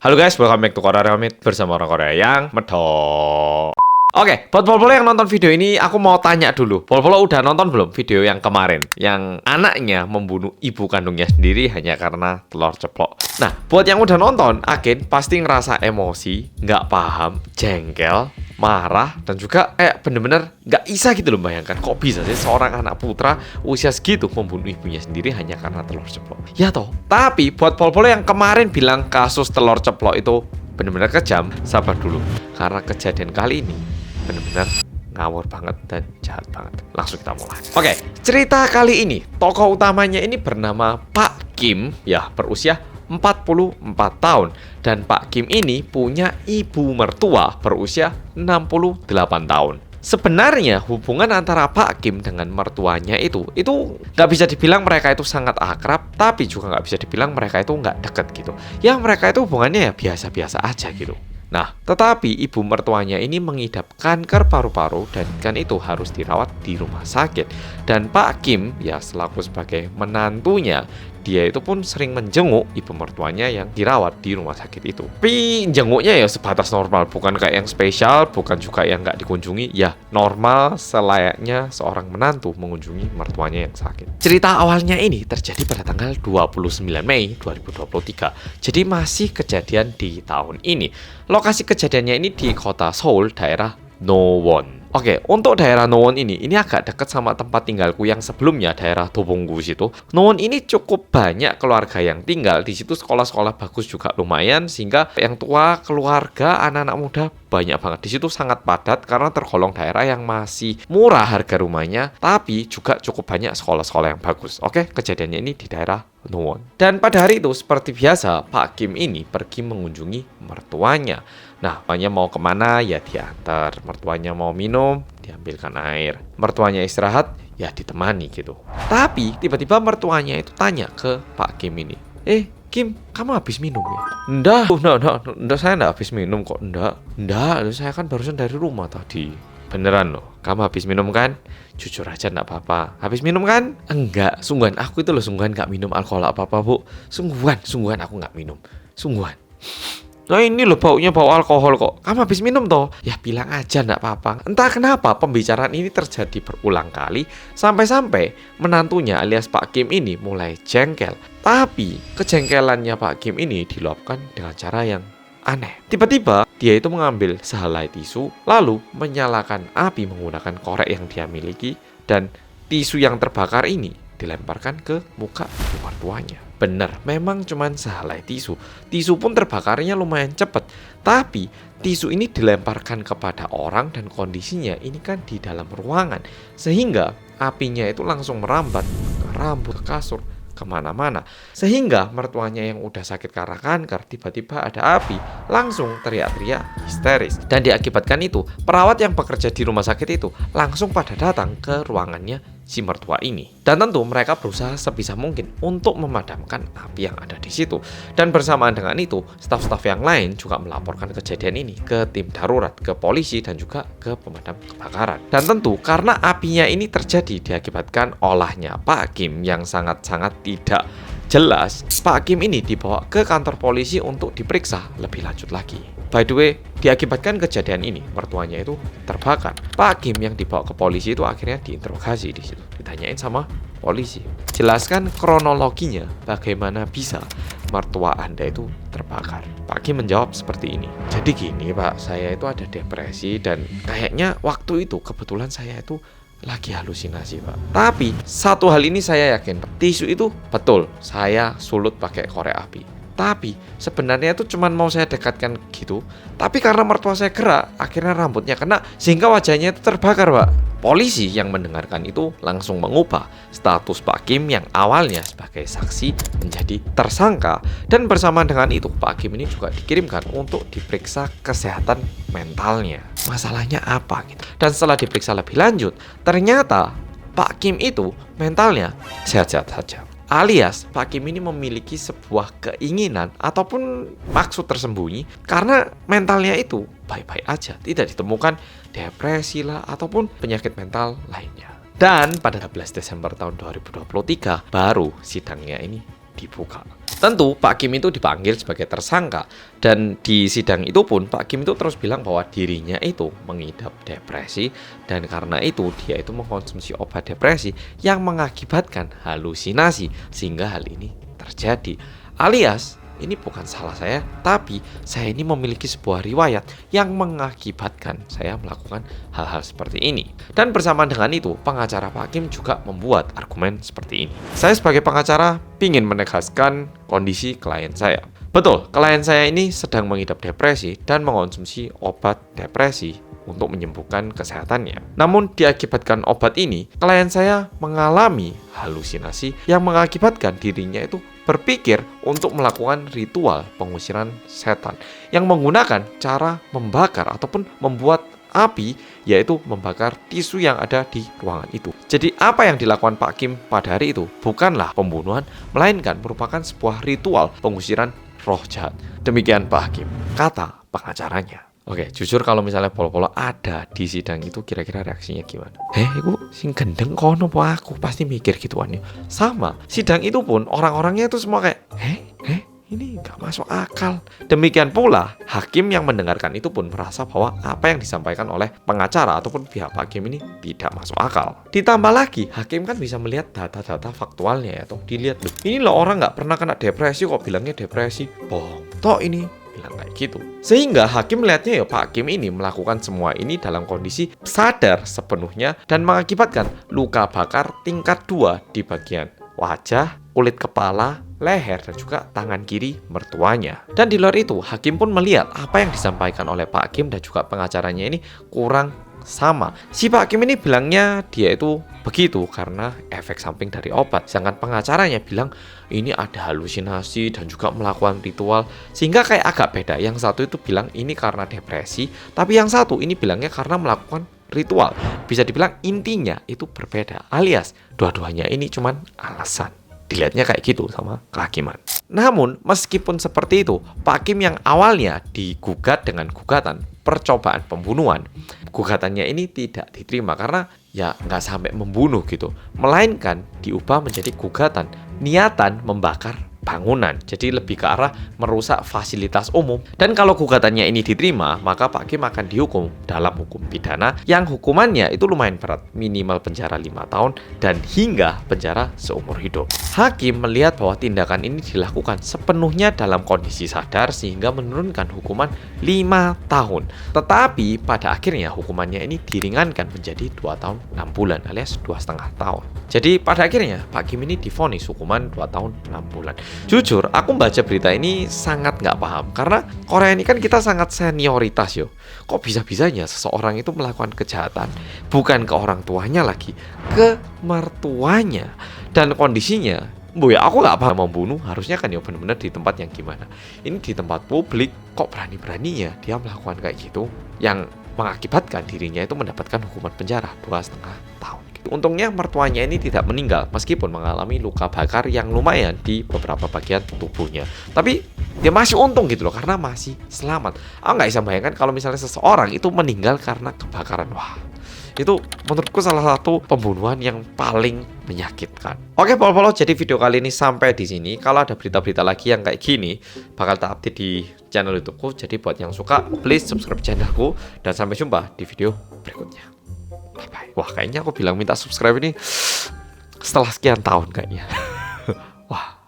Halo guys, welcome back to Korea Remit bersama orang Korea yang medok. Oke, buat Pol-Polo yang nonton video ini, aku mau tanya dulu. Pol-Polo udah nonton belum video yang kemarin? Yang anaknya membunuh ibu kandungnya sendiri hanya karena telur ceplok. Nah, buat yang udah nonton, Agen pasti ngerasa emosi, nggak paham, jengkel, marah, dan juga bener-bener nggak bisa gitu loh bayangkan. Kok bisa sih seorang anak putra usia segitu membunuh ibunya sendiri hanya karena telur ceplok? Ya toh. Tapi buat Pol-Polo yang kemarin bilang kasus telur ceplok itu bener-bener kejam, sabar dulu. Karena kejadian kali ini bener-bener ngawur banget dan jahat banget. Langsung kita mulai. Oke, cerita kali ini tokoh utamanya ini bernama Pak Kim, ya berusia 44 tahun. Dan Pak Kim ini punya ibu mertua berusia 68 tahun. Sebenarnya hubungan antara Pak Kim dengan mertuanya itu nggak bisa dibilang mereka itu sangat akrab, tapi juga nggak bisa dibilang mereka itu nggak deket gitu. Ya mereka itu hubungannya ya biasa-biasa aja gitu. Nah, tetapi ibu mertuanya ini mengidap kanker paru-paru dan kan itu harus dirawat di rumah sakit. Dan Pak Kim ya selaku sebagai menantunya, dia itu pun sering menjenguk ibu mertuanya yang dirawat di rumah sakit itu. Tapi jenguknya ya sebatas normal, bukan kayak yang spesial, bukan juga yang nggak dikunjungi. Ya normal selayaknya seorang menantu mengunjungi mertuanya yang sakit. Cerita awalnya ini terjadi pada tanggal 29 Mei 2023. Jadi masih kejadian di tahun ini. Lokasi kejadiannya ini di kota Seoul, daerah Nowon. Oke, untuk daerah Nowon ini agak dekat sama tempat tinggalku yang sebelumnya, daerah Dobonggu situ. Nowon ini cukup banyak keluarga yang tinggal di situ, sekolah-sekolah bagus juga lumayan, sehingga yang tua, keluarga, anak-anak muda banyak banget. Di situ sangat padat karena tergolong daerah yang masih murah harga rumahnya, tapi juga cukup banyak sekolah-sekolah yang bagus. Oke, kejadiannya ini di daerah Nowon. Dan pada hari itu seperti biasa, Pak Kim ini pergi mengunjungi mertuanya. Nah, mertuanya mau kemana ya diantar. Mertuanya mau minum, diambilkan air. Mertuanya istirahat, ya ditemani gitu. Tapi tiba-tiba mertuanya itu tanya ke Pak Kim ini, Kim, kamu habis minum ya? Enggak, saya enggak habis minum kok. Enggak, saya kan barusan dari rumah tadi. Beneran loh, kamu habis minum kan? Jujur aja enggak apa-apa. Habis minum kan? Enggak, sungguhan aku itu loh, sungguhan enggak minum alkohol apa-apa, Bu. Sungguhan aku enggak minum. Sungguhan. Nah ini loh baunya bau alkohol kok. Kamu habis minum toh? Ya bilang aja enggak apa-apa. Entah kenapa pembicaraan ini terjadi berulang kali sampai-sampai menantunya alias Pak Kim ini mulai jengkel. Tapi kejengkelannya Pak Kim ini diluapkan dengan cara yang aneh. Tiba-tiba dia itu mengambil sehelai tisu lalu menyalakan api menggunakan korek yang dia miliki, dan tisu yang terbakar ini dilemparkan ke muka ibu mertuanya. Bener, memang cuman sehelai tisu. Tisu pun terbakarnya lumayan cepat. Tapi tisu ini dilemparkan kepada orang dan kondisinya ini kan di dalam ruangan. Sehingga apinya itu langsung merambat ke rambut, ke kasur, kemana-mana. Sehingga mertuanya yang udah sakit karena kanker, tiba-tiba ada api, langsung teriak-teriak histeris. Dan diakibatkan itu, perawat yang bekerja di rumah sakit itu langsung pada datang ke ruangannya si mertua ini. Dan tentu mereka berusaha sebisa mungkin untuk memadamkan api yang ada di situ. Dan bersamaan dengan itu, staf-staf yang lain juga melaporkan kejadian ini ke tim darurat, ke polisi, dan juga ke pemadam kebakaran. Dan tentu karena apinya ini terjadi diakibatkan olahnya Pak Kim yang sangat-sangat tidak jelas, Pak Kim ini dibawa ke kantor polisi untuk diperiksa lebih lanjut lagi. By the way, diakibatkan kejadian ini, mertuanya itu terbakar. Pak Kim yang dibawa ke polisi itu akhirnya diinterogasi di situ. Ditanyain sama polisi, jelaskan kronologinya, bagaimana bisa mertua Anda itu terbakar. Pak Kim menjawab seperti ini. Jadi gini Pak, saya itu ada depresi dan kayaknya waktu itu kebetulan saya itu lagi halusinasi Pak. Tapi satu hal ini saya yakin Pak, tisu itu betul saya sulut pakai korek api. Tapi sebenarnya itu cuma mau saya dekatkan gitu. Tapi karena mertua saya gerak, akhirnya rambutnya kena sehingga wajahnya itu terbakar Pak. Polisi yang mendengarkan itu langsung mengubah status Pak Kim yang awalnya sebagai saksi menjadi tersangka. Dan bersamaan dengan itu Pak Kim ini juga dikirimkan untuk diperiksa kesehatan mentalnya. Masalahnya apa gitu. Dan setelah diperiksa lebih lanjut, ternyata Pak Kim itu mentalnya sehat-sehat saja. Alias Pak Kim ini memiliki sebuah keinginan ataupun maksud tersembunyi karena mentalnya itu baik-baik aja, tidak ditemukan depresi lah ataupun penyakit mental lainnya. Dan pada 12 Desember tahun 2023 baru sidangnya ini dibuka. Tentu Pak Kim itu dipanggil sebagai tersangka, dan di sidang itu pun Pak Kim itu terus bilang bahwa dirinya itu mengidap depresi, dan karena itu dia itu mengkonsumsi obat depresi yang mengakibatkan halusinasi sehingga hal ini terjadi. Alias ini bukan salah saya, tapi saya ini memiliki sebuah riwayat yang mengakibatkan saya melakukan hal-hal seperti ini. Dan bersamaan dengan itu, pengacara Pak Kim juga membuat argumen seperti ini. Saya sebagai pengacara ingin menegaskan kondisi klien saya. Betul, klien saya ini sedang mengidap depresi dan mengonsumsi obat depresi untuk menyembuhkan kesehatannya. Namun diakibatkan obat ini, klien saya mengalami halusinasi yang mengakibatkan dirinya itu berpikir untuk melakukan ritual pengusiran setan yang menggunakan cara membakar ataupun membuat api, yaitu membakar tisu yang ada di ruangan itu. Jadi apa yang dilakukan Pak Kim pada hari itu bukanlah pembunuhan, melainkan merupakan sebuah ritual pengusiran roh jahat. Demikian Pak Kim, kata pengacaranya. Oke, jujur kalau misalnya Polo-Polo ada di sidang itu, kira-kira reaksinya gimana? Iku sing gendeng kono po aku, pasti mikir gituan ya. Sama, sidang itu pun orang-orangnya itu semua kayak, ini nggak masuk akal. Demikian pula, hakim yang mendengarkan itu pun merasa bahwa apa yang disampaikan oleh pengacara ataupun pihak hakim ini tidak masuk akal. Ditambah lagi, hakim kan bisa melihat data-data faktualnya ya, toh dilihat loh. Ini loh orang nggak pernah kena depresi kok bilangnya depresi. Bohong. Toh ini bilang kayak gitu. Sehingga hakim melihatnya ya Pak Kim ini melakukan semua ini dalam kondisi sadar sepenuhnya dan mengakibatkan luka bakar tingkat 2 di bagian wajah, kulit kepala, leher, dan juga tangan kiri mertuanya. Dan di luar itu, hakim pun melihat apa yang disampaikan oleh Pak Kim dan juga pengacaranya ini kurang sama. Si Pak Kim ini bilangnya dia itu begitu karena efek samping dari obat. Sedangkan pengacaranya bilang ini ada halusinasi dan juga melakukan ritual. Sehingga kayak agak beda. Yang satu itu bilang ini karena depresi, tapi yang satu ini bilangnya karena melakukan ritual. Bisa dibilang intinya itu berbeda. Alias dua-duanya ini cuman alasan. Dilihatnya kayak gitu sama kehakiman. Namun, meskipun seperti itu, Pak Kim yang awalnya digugat dengan gugatan percobaan pembunuhan, gugatannya ini tidak diterima karena ya nggak sampai membunuh gitu, melainkan diubah menjadi gugatan niatan membakar bangunan. Jadi lebih ke arah merusak fasilitas umum. Dan kalau gugatannya ini diterima, maka Pak Kim akan dihukum dalam hukum pidana yang hukumannya itu lumayan berat, minimal penjara 5 tahun dan hingga penjara seumur hidup. Hakim melihat bahwa tindakan ini dilakukan sepenuhnya dalam kondisi sadar sehingga menurunkan hukuman 5 tahun. Tetapi pada akhirnya hukumannya ini diringankan menjadi 2 tahun 6 bulan alias 2,5 tahun. Jadi pada akhirnya Pak Kim ini divonis hukuman 2 tahun 6 bulan. Jujur, aku baca berita ini sangat nggak paham karena Korea ini kan kita sangat senioritas yo. Kok bisa-bisanya seseorang itu melakukan kejahatan bukan ke orang tuanya lagi, ke mertuanya, dan kondisinya, ya aku nggak paham, membunuh harusnya kan ya benar-benar di tempat yang gimana. Ini di tempat publik, kok berani-beraninya dia melakukan kayak gitu, yang mengakibatkan dirinya itu mendapatkan hukuman penjara 2,5 tahun. Untungnya mertuanya ini tidak meninggal meskipun mengalami luka bakar yang lumayan di beberapa bagian tubuhnya. Tapi dia masih untung gitu loh karena masih selamat. Aku nggak bisa bayangkan kalau misalnya seseorang itu meninggal karena kebakaran. Wah, itu menurutku salah satu pembunuhan yang paling menyakitkan. Oke, Polo-Polo, jadi video kali ini sampai di sini. Kalau ada berita-berita lagi yang kayak gini, bakal tak update di channel YouTubeku. Jadi buat yang suka, please subscribe channelku dan sampai jumpa di video berikutnya. Bye-bye. Wah, kayaknya aku bilang minta subscribe ini setelah sekian tahun kayaknya. Wah.